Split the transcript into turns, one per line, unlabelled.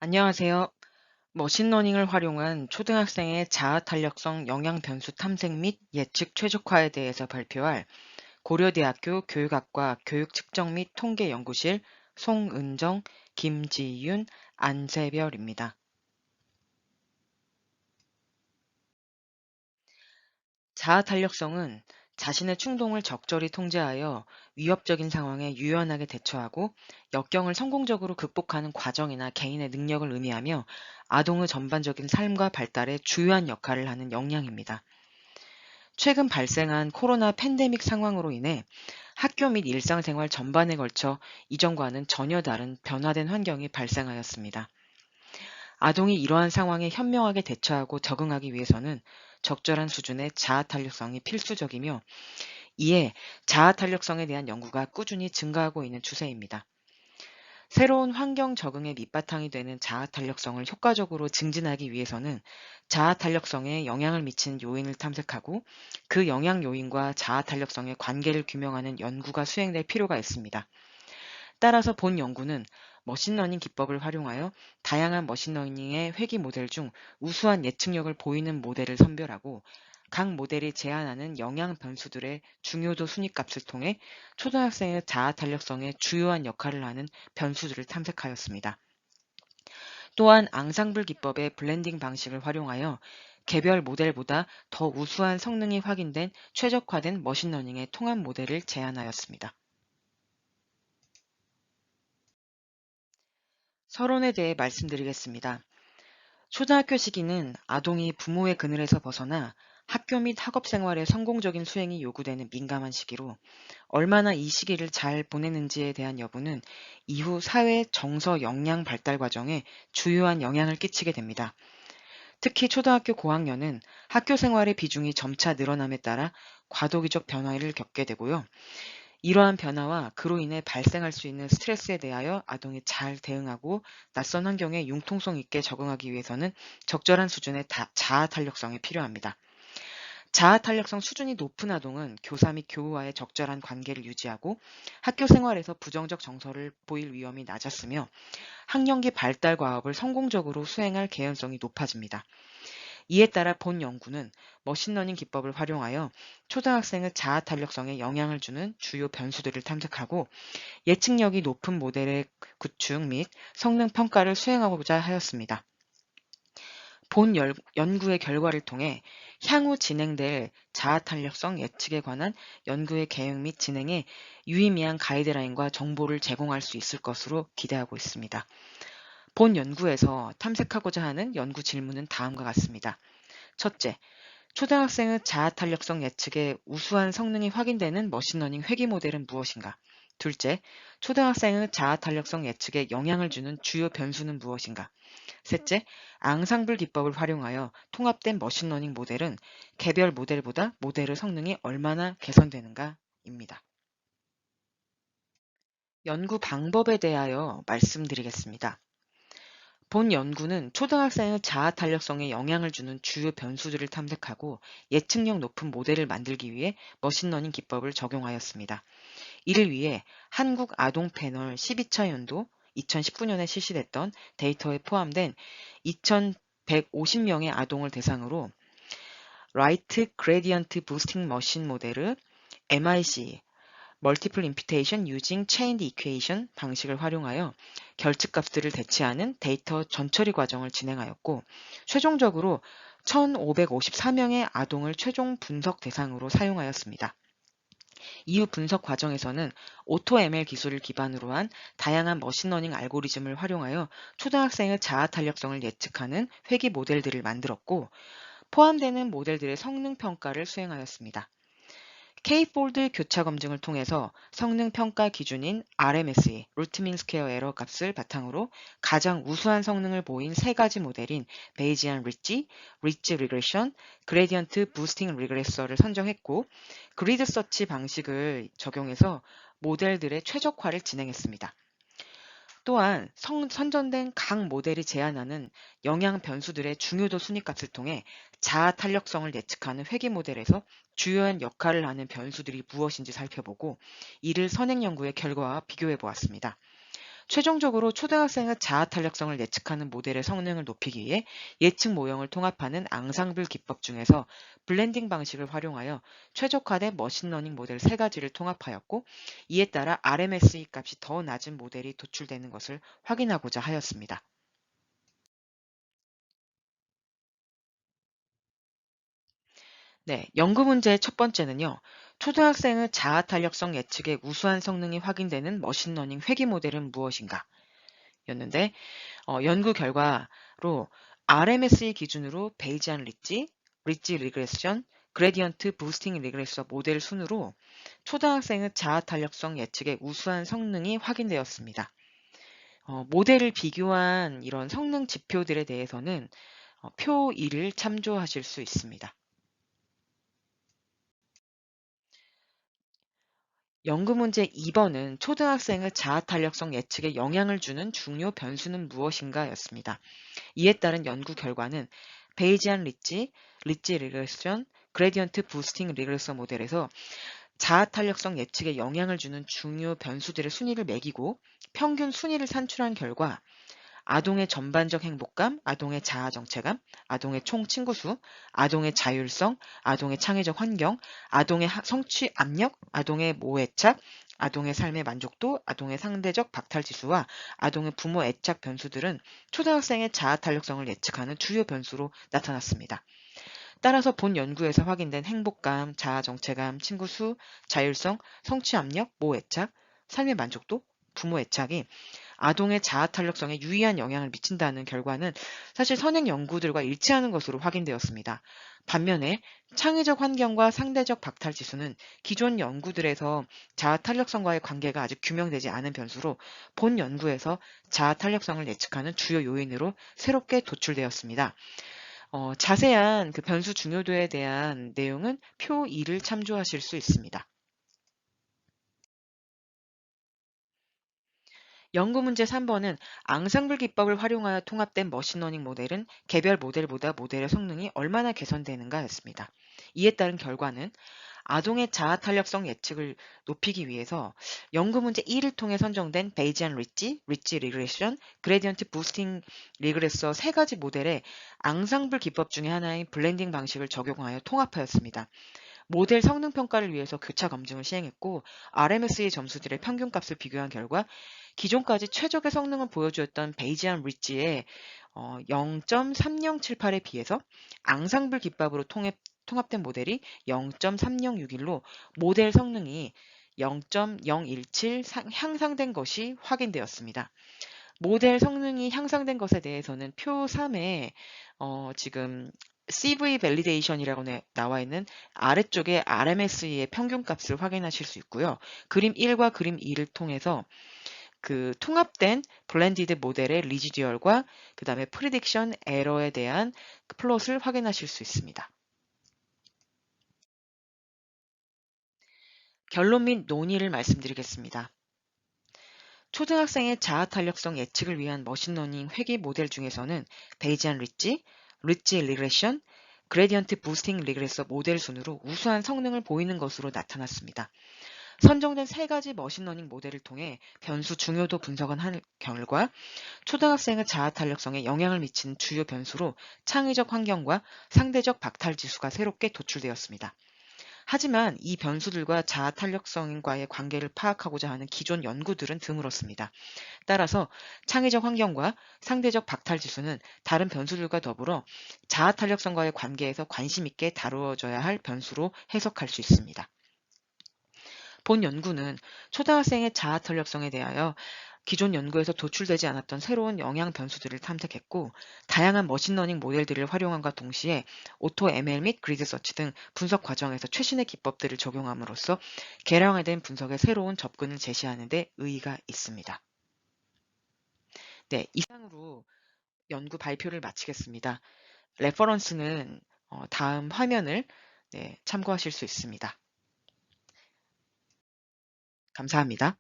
안녕하세요. 머신러닝을 활용한 초등학생의 자아 탄력성 영양 변수 탐색 및 예측 최적화에 대해서 발표할 고려대학교 교육학과 교육측정 및 통계연구실 송은정, 김지윤, 안세별입니다. 자아 탄력성은 자신의 충동을 적절히 통제하여 위협적인 상황에 유연하게 대처하고 역경을 성공적으로 극복하는 과정이나 개인의 능력을 의미하며 아동의 전반적인 삶과 발달에 주요한 역할을 하는 역량입니다. 최근 발생한 코로나 팬데믹 상황으로 인해 학교 및 일상생활 전반에 걸쳐 이전과는 전혀 다른 변화된 환경이 발생하였습니다. 아동이 이러한 상황에 현명하게 대처하고 적응하기 위해서는 적절한 수준의 자아 탄력성이 필수적이며 이에 자아 탄력성에 대한 연구가 꾸준히 증가하고 있는 추세입니다. 새로운 환경 적응의 밑바탕이 되는 자아 탄력성을 효과적으로 증진하기 위해서는 자아 탄력성에 영향을 미치는 요인을 탐색하고 그 영향 요인과 자아 탄력성의 관계를 규명하는 연구가 수행될 필요가 있습니다. 따라서 본 연구는 머신러닝 기법을 활용하여 다양한 머신러닝의 회귀 모델 중 우수한 예측력을 보이는 모델을 선별하고 각 모델이 제안하는 영향 변수들의 중요도 순위값을 통해 초등학생의 자아 탄력성에 주요한 역할을 하는 변수들을 탐색하였습니다. 또한 앙상블 기법의 블렌딩 방식을 활용하여 개별 모델보다 더 우수한 성능이 확인된 최적화된 머신러닝의 통합 모델을 제안하였습니다. 서론에 대해 말씀드리겠습니다. 초등학교 시기는 아동이 부모의 그늘에서 벗어나 학교 및 학업 생활의 성공적인 수행이 요구되는 민감한 시기로 얼마나 이 시기를 잘 보내는지에 대한 여부는 이후 사회 정서 역량 발달 과정에 주요한 영향을 끼치게 됩니다. 특히 초등학교 고학년은 학교 생활의 비중이 점차 늘어남에 따라 과도기적 변화를 겪게 되고요. 이러한 변화와 그로 인해 발생할 수 있는 스트레스에 대하여 아동이 잘 대응하고 낯선 환경에 융통성 있게 적응하기 위해서는 적절한 수준의 자아 탄력성이 필요합니다. 자아 탄력성 수준이 높은 아동은 교사 및 교우와의 적절한 관계를 유지하고 학교 생활에서 부정적 정서를 보일 위험이 낮았으며 학령기 발달 과업을 성공적으로 수행할 개연성이 높아집니다. 이에 따라 본 연구는 머신러닝 기법을 활용하여 초등학생의 자아 탄력성에 영향을 주는 주요 변수들을 탐색하고 예측력이 높은 모델의 구축 및 성능 평가를 수행하고자 하였습니다. 본 연구의 결과를 통해 향후 진행될 자아 탄력성 예측에 관한 연구의 계획 및 진행에 유의미한 가이드라인과 정보를 제공할 수 있을 것으로 기대하고 있습니다. 본 연구에서 탐색하고자 하는 연구 질문은 다음과 같습니다. 첫째, 초등학생의 자아 탄력성 예측에 우수한 성능이 확인되는 머신러닝 회귀 모델은 무엇인가? 둘째, 초등학생의 자아 탄력성 예측에 영향을 주는 주요 변수는 무엇인가? 셋째, 앙상블 기법을 활용하여 통합된 머신러닝 모델은 개별 모델보다 모델의 성능이 얼마나 개선되는가?입니다. 연구 방법에 대하여 말씀드리겠습니다. 본 연구는 초등학생의 자아 탄력성에 영향을 주는 주요 변수들을 탐색하고 예측력 높은 모델을 만들기 위해 머신러닝 기법을 적용하였습니다. 이를 위해 한국 아동 패널 12차 연도 2019년에 실시됐던 데이터에 포함된 2,150명의 아동을 대상으로 라이트 그레디언트 부스팅 머신 모델을 MIC Multiple Imputation Using Chained Equation 방식을 활용하여 결측값들을 대체하는 데이터 전처리 과정을 진행하였고 최종적으로 1,554명의 아동을 최종 분석 대상으로 사용하였습니다. 이후 분석 과정에서는 AutoML 기술을 기반으로 한 다양한 머신러닝 알고리즘을 활용하여 초등학생의 자아 탄력성을 예측하는 회귀 모델들을 만들었고 포함되는 모델들의 성능 평가를 수행하였습니다. K-폴드 교차 검증을 통해서 성능 평가 기준인 RMSE, 루트 민 스퀘어 에러 값을 바탕으로 가장 우수한 성능을 보인 세 가지 모델인 베이지안 리치, 리치 리그레션, 그레디언트 부스팅 리그레서를 선정했고 그리드 서치 방식을 적용해서 모델들의 최적화를 진행했습니다. 또한 선전된 각 모델이 제안하는 영향 변수들의 중요도 순위값을 통해 자아 탄력성을 예측하는 회귀 모델에서 주요한 역할을 하는 변수들이 무엇인지 살펴보고 이를 선행 연구의 결과와 비교해 보았습니다. 최종적으로 초등학생의 자아 탄력성을 예측하는 모델의 성능을 높이기 위해 예측 모형을 통합하는 앙상블 기법 중에서 블렌딩 방식을 활용하여 최적화된 머신러닝 모델 세 가지를 통합하였고, 이에 따라 RMSE 값이 더 낮은 모델이 도출되는 것을 확인하고자 하였습니다. 네, 연구 문제의 첫 번째는요. 초등학생의 자아 탄력성 예측의 우수한 성능이 확인되는 머신러닝 회귀 모델은 무엇인가? 였는데, 연구 결과로 RMSE 기준으로 베이지안 리지 리그레션, 그레디언트 부스팅 리그레서 모델 순으로 초등학생의 자아 탄력성 예측의 우수한 성능이 확인되었습니다. 모델을 비교한 이런 성능 지표들에 대해서는 표 2를 참조하실 수 있습니다. 연구 문제 2번은 초등학생의 자아 탄력성 예측에 영향을 주는 중요 변수는 무엇인가 였습니다. 이에 따른 연구 결과는 베이지안 리지 리그레션, 그레디언트 부스팅 리그레서 모델에서 자아 탄력성 예측에 영향을 주는 중요 변수들의 순위를 매기고 평균 순위를 산출한 결과 아동의 전반적 행복감, 아동의 자아 정체감, 아동의 총 친구 수, 아동의 자율성, 아동의 창의적 환경, 아동의 성취 압력, 아동의 모애착, 아동의 삶의 만족도, 아동의 상대적 박탈 지수와 아동의 부모 애착 변수들은 초등학생의 자아 탄력성을 예측하는 주요 변수로 나타났습니다. 따라서 본 연구에서 확인된 행복감, 자아 정체감, 친구 수, 자율성, 성취 압력, 모애착, 삶의 만족도, 부모 애착이 아동의 자아 탄력성에 유의한 영향을 미친다는 결과는 사실 선행 연구들과 일치하는 것으로 확인되었습니다. 반면에 창의적 환경과 상대적 박탈 지수는 기존 연구들에서 자아 탄력성과의 관계가 아직 규명되지 않은 변수로 본 연구에서 자아 탄력성을 예측하는 주요 요인으로 새롭게 도출되었습니다. 자세한 그 변수 중요도에 대한 내용은 표 2를 참조하실 수 있습니다. 연구 문제 3번은 앙상블 기법을 활용하여 통합된 머신러닝 모델은 개별 모델보다 모델의 성능이 얼마나 개선되는가 였습니다. 이에 따른 결과는 아동의 자아 탄력성 예측을 높이기 위해서 연구 문제 1을 통해 선정된 베이지안 리지 리그레션, 그레디언트 부스팅 리그레서 세 가지 모델의 앙상블 기법 중에 하나인 블렌딩 방식을 적용하여 통합하였습니다. 모델 성능 평가를 위해서 교차 검증을 시행했고 RMS의 점수들의 평균값을 비교한 결과 기존까지 최적의 성능을 보여주었던 베이지안 리지의 0.3078에 비해서 앙상블 기법으로 통합된 모델이 0.3061로 모델 성능이 0.017 향상된 것이 확인되었습니다. 모델 성능이 향상된 것에 대해서는 표 3에 지금 CV 밸리데이션이라고 나와 있는 아래쪽에 RMS의 평균값을 확인하실 수 있고요. 그림 1과 그림 2를 통해서 그 통합된 블렌디드 모델의 리지듀얼과 그 다음에 프리딕션 에러에 대한 그 플롯을 확인하실 수 있습니다. 결론 및 논의를 말씀드리겠습니다. 초등학생의 자아 탄력성 예측을 위한 머신러닝 회귀 모델 중에서는 베이지안 리지 리그레션, 그레디언트 부스팅 리그레서 모델 순으로 우수한 성능을 보이는 것으로 나타났습니다. 선정된 세 가지 머신러닝 모델을 통해 변수 중요도 분석을 한 결과 초등학생의 자아 탄력성에 영향을 미치는 주요 변수로 창의적 환경과 상대적 박탈 지수가 새롭게 도출되었습니다. 하지만 이 변수들과 자아 탄력성과의 관계를 파악하고자 하는 기존 연구들은 드물었습니다. 따라서 창의적 환경과 상대적 박탈 지수는 다른 변수들과 더불어 자아 탄력성과의 관계에서 관심 있게 다루어져야 할 변수로 해석할 수 있습니다. 본 연구는 초등학생의 자아 탄력성에 대하여 기존 연구에서 도출되지 않았던 새로운 영향 변수들을 탐색했고, 다양한 머신러닝 모델들을 활용함과 동시에 오토 ML 및 그리드 서치 등 분석 과정에서 최신의 기법들을 적용함으로써 개량화된 분석의 새로운 접근을 제시하는 데 의의가 있습니다. 네, 이상으로 연구 발표를 마치겠습니다. 레퍼런스는 다음 화면을 참고하실 수 있습니다. 감사합니다.